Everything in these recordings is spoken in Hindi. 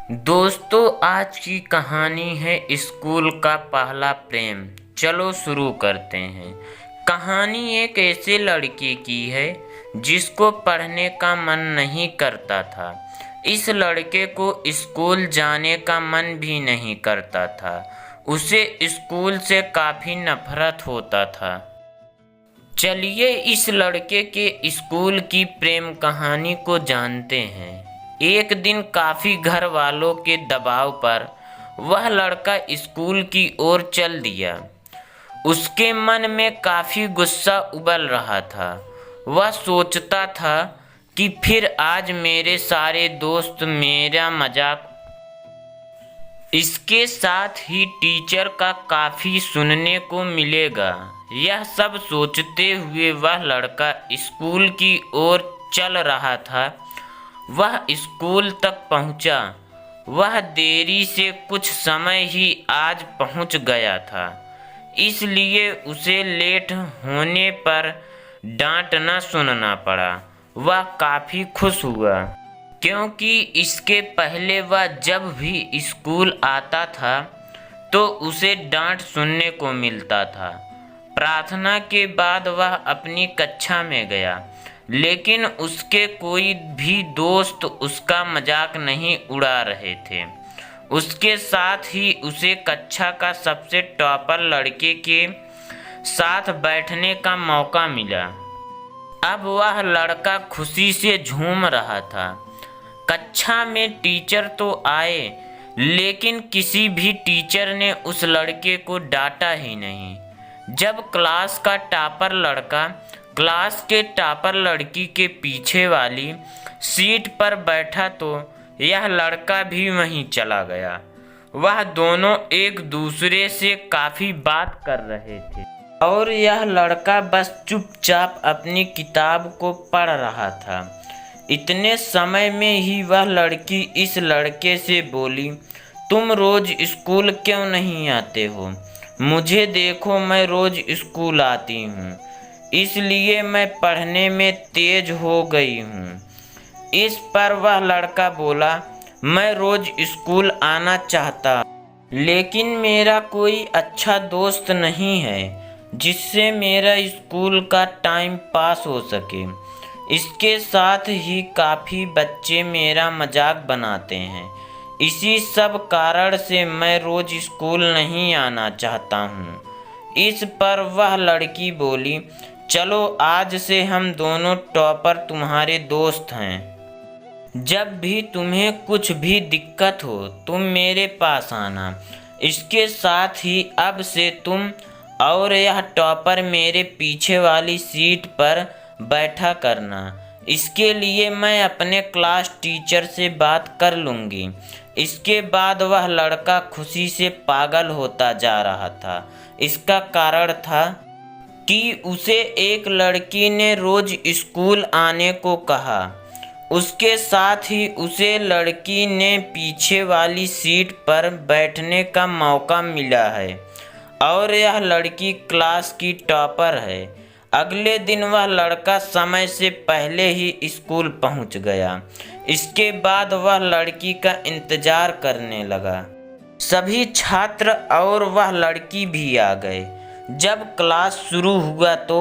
दोस्तों, आज की कहानी है स्कूल का पहला प्रेम। चलो शुरू करते हैं। कहानी एक ऐसे लड़के की है जिसको पढ़ने का मन नहीं करता था। इस लड़के को स्कूल जाने का मन भी नहीं करता था। उसे स्कूल से काफ़ी नफरत होता था। चलिए इस लड़के के स्कूल की प्रेम कहानी को जानते हैं। एक दिन काफ़ी घर वालों के दबाव पर वह लड़का स्कूल की ओर चल दिया। उसके मन में काफ़ी गुस्सा उबल रहा था। वह सोचता था कि फिर आज मेरे सारे दोस्त मेरा मजाक। इसके साथ ही टीचर का काफ़ी सुनने को मिलेगा। यह सब सोचते हुए वह लड़का स्कूल की ओर चल रहा था। वह स्कूल तक पहुंचा। वह देरी से कुछ समय ही आज पहुंच गया था, इसलिए उसे लेट होने पर डांट न सुनना पड़ा। वह काफ़ी खुश हुआ क्योंकि इसके पहले वह जब भी स्कूल आता था तो उसे डांट सुनने को मिलता था। प्रार्थना के बाद वह अपनी कक्षा में गया, लेकिन उसके कोई भी दोस्त उसका मजाक नहीं उड़ा रहे थे। उसके साथ ही उसे कक्षा का सबसे टॉपर लड़के के साथ बैठने का मौका मिला। अब वह लड़का खुशी से झूम रहा था। कक्षा में टीचर तो आए, लेकिन किसी भी टीचर ने उस लड़के को डांटा ही नहीं। जब क्लास का टॉपर लड़का क्लास के टॉपर लड़की के पीछे वाली सीट पर बैठा तो यह लड़का भी वहीं चला गया। वह दोनों एक दूसरे से काफ़ी बात कर रहे थे और यह लड़का बस चुपचाप अपनी किताब को पढ़ रहा था। इतने समय में ही वह लड़की इस लड़के से बोली, तुम रोज स्कूल क्यों नहीं आते हो? मुझे देखो, मैं रोज स्कूल आती हूँ, इसलिए मैं पढ़ने में तेज हो गई हूँ। इस पर वह लड़का बोला, मैं रोज स्कूल आना चाहता, लेकिन मेरा कोई अच्छा दोस्त नहीं है जिससे मेरा स्कूल का टाइम पास हो सके। इसके साथ ही काफ़ी बच्चे मेरा मजाक बनाते हैं। इसी सब कारण से मैं रोज़ स्कूल नहीं आना चाहता हूँ। इस पर वह लड़की बोली, चलो आज से हम दोनों टॉपर तुम्हारे दोस्त हैं। जब भी तुम्हें कुछ भी दिक्कत हो तुम मेरे पास आना। इसके साथ ही अब से तुम और यह टॉपर मेरे पीछे वाली सीट पर बैठा करना। इसके लिए मैं अपने क्लास टीचर से बात कर लूँगी। इसके बाद वह लड़का खुशी से पागल होता जा रहा था। इसका कारण था कि उसे एक लड़की ने रोज़ स्कूल आने को कहा। उसके साथ ही उसे लड़की ने पीछे वाली सीट पर बैठने का मौका मिला है और यह लड़की क्लास की टॉपर है। अगले दिन वह लड़का समय से पहले ही स्कूल पहुंच गया। इसके बाद वह लड़की का इंतजार करने लगा। सभी छात्र और वह लड़की भी आ गए। जब क्लास शुरू हुआ तो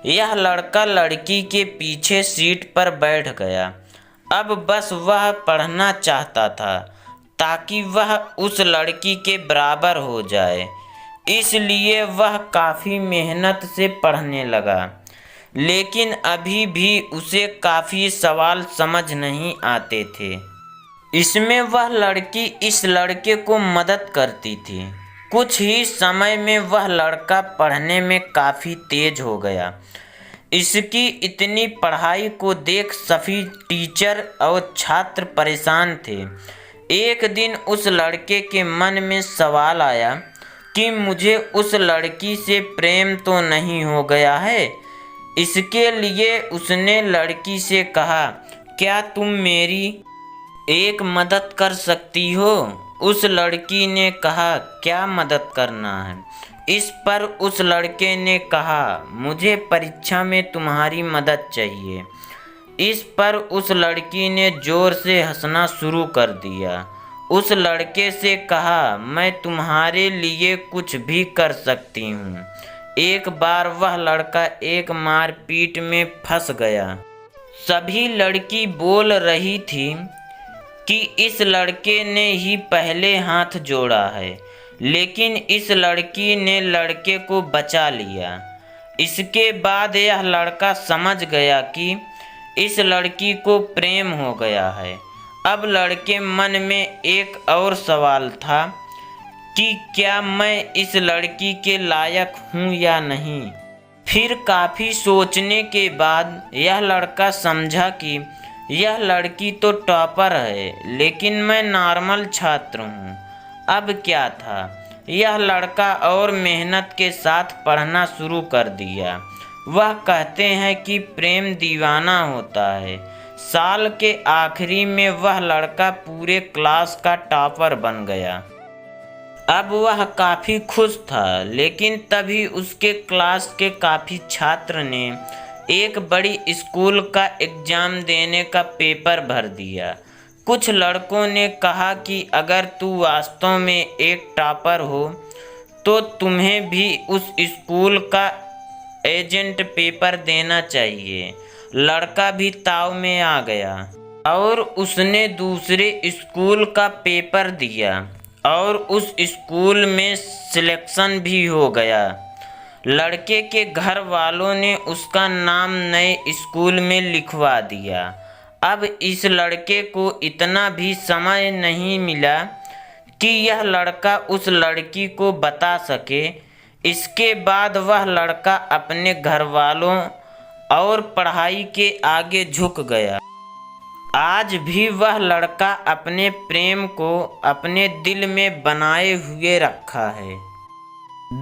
यह लड़का लड़की के पीछे सीट पर बैठ गया। अब बस वह पढ़ना चाहता था ताकि वह उस लड़की के बराबर हो जाए। इसलिए वह काफ़ी मेहनत से पढ़ने लगा, लेकिन अभी भी उसे काफ़ी सवाल समझ नहीं आते थे। इसमें वह लड़की इस लड़के को मदद करती थी। कुछ ही समय में वह लड़का पढ़ने में काफ़ी तेज हो गया। इसकी इतनी पढ़ाई को देख सभी टीचर और छात्र परेशान थे। एक दिन उस लड़के के मन में सवाल आया कि मुझे उस लड़की से प्रेम तो नहीं हो गया है। इसके लिए उसने लड़की से कहा, क्या तुम मेरी एक मदद कर सकती हो? उस लड़की ने कहा, क्या मदद करना है? इस पर उस लड़के ने कहा, मुझे परीक्षा में तुम्हारी मदद चाहिए। इस पर उस लड़की ने ज़ोर से हंसना शुरू कर दिया। उस लड़के से कहा, मैं तुम्हारे लिए कुछ भी कर सकती हूँ। एक बार वह लड़का एक मारपीट में फंस गया। सभी लड़की बोल रही थी कि इस लड़के ने ही पहले हाथ जोड़ा है, लेकिन इस लड़की ने लड़के को बचा लिया। इसके बाद यह लड़का समझ गया कि इस लड़की को प्रेम हो गया है। अब लड़के मन में एक और सवाल था कि क्या मैं इस लड़की के लायक हूँ या नहीं। फिर काफ़ी सोचने के बाद यह लड़का समझा कि यह लड़की तो टॉपर है, लेकिन मैं नॉर्मल छात्र हूँ। अब क्या था, यह लड़का और मेहनत के साथ पढ़ना शुरू कर दिया। वह कहते हैं कि प्रेम दीवाना होता है। साल के आखिरी में वह लड़का पूरे क्लास का टॉपर बन गया। अब वह काफ़ी खुश था, लेकिन तभी उसके क्लास के काफ़ी छात्र ने एक बड़ी स्कूल का एग्ज़ाम देने का पेपर भर दिया। कुछ लड़कों ने कहा कि अगर तू वास्तव में एक टॉपर हो तो तुम्हें भी उस स्कूल का एजेंट पेपर देना चाहिए। लड़का भी ताव में आ गया और उसने दूसरे स्कूल का पेपर दिया और उस स्कूल में सिलेक्शन भी हो गया। लड़के के घर वालों ने उसका नाम नए स्कूल में लिखवा दिया। अब इस लड़के को इतना भी समय नहीं मिला कि यह लड़का उस लड़की को बता सके। इसके बाद वह लड़का अपने घर वालों और पढ़ाई के आगे झुक गया। आज भी वह लड़का अपने प्रेम को अपने दिल में बनाए हुए रखा है।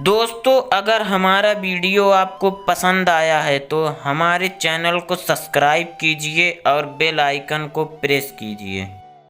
दोस्तों, अगर हमारा वीडियो आपको पसंद आया है तो हमारे चैनल को सब्सक्राइब कीजिए और बेल आइकन को प्रेस कीजिए।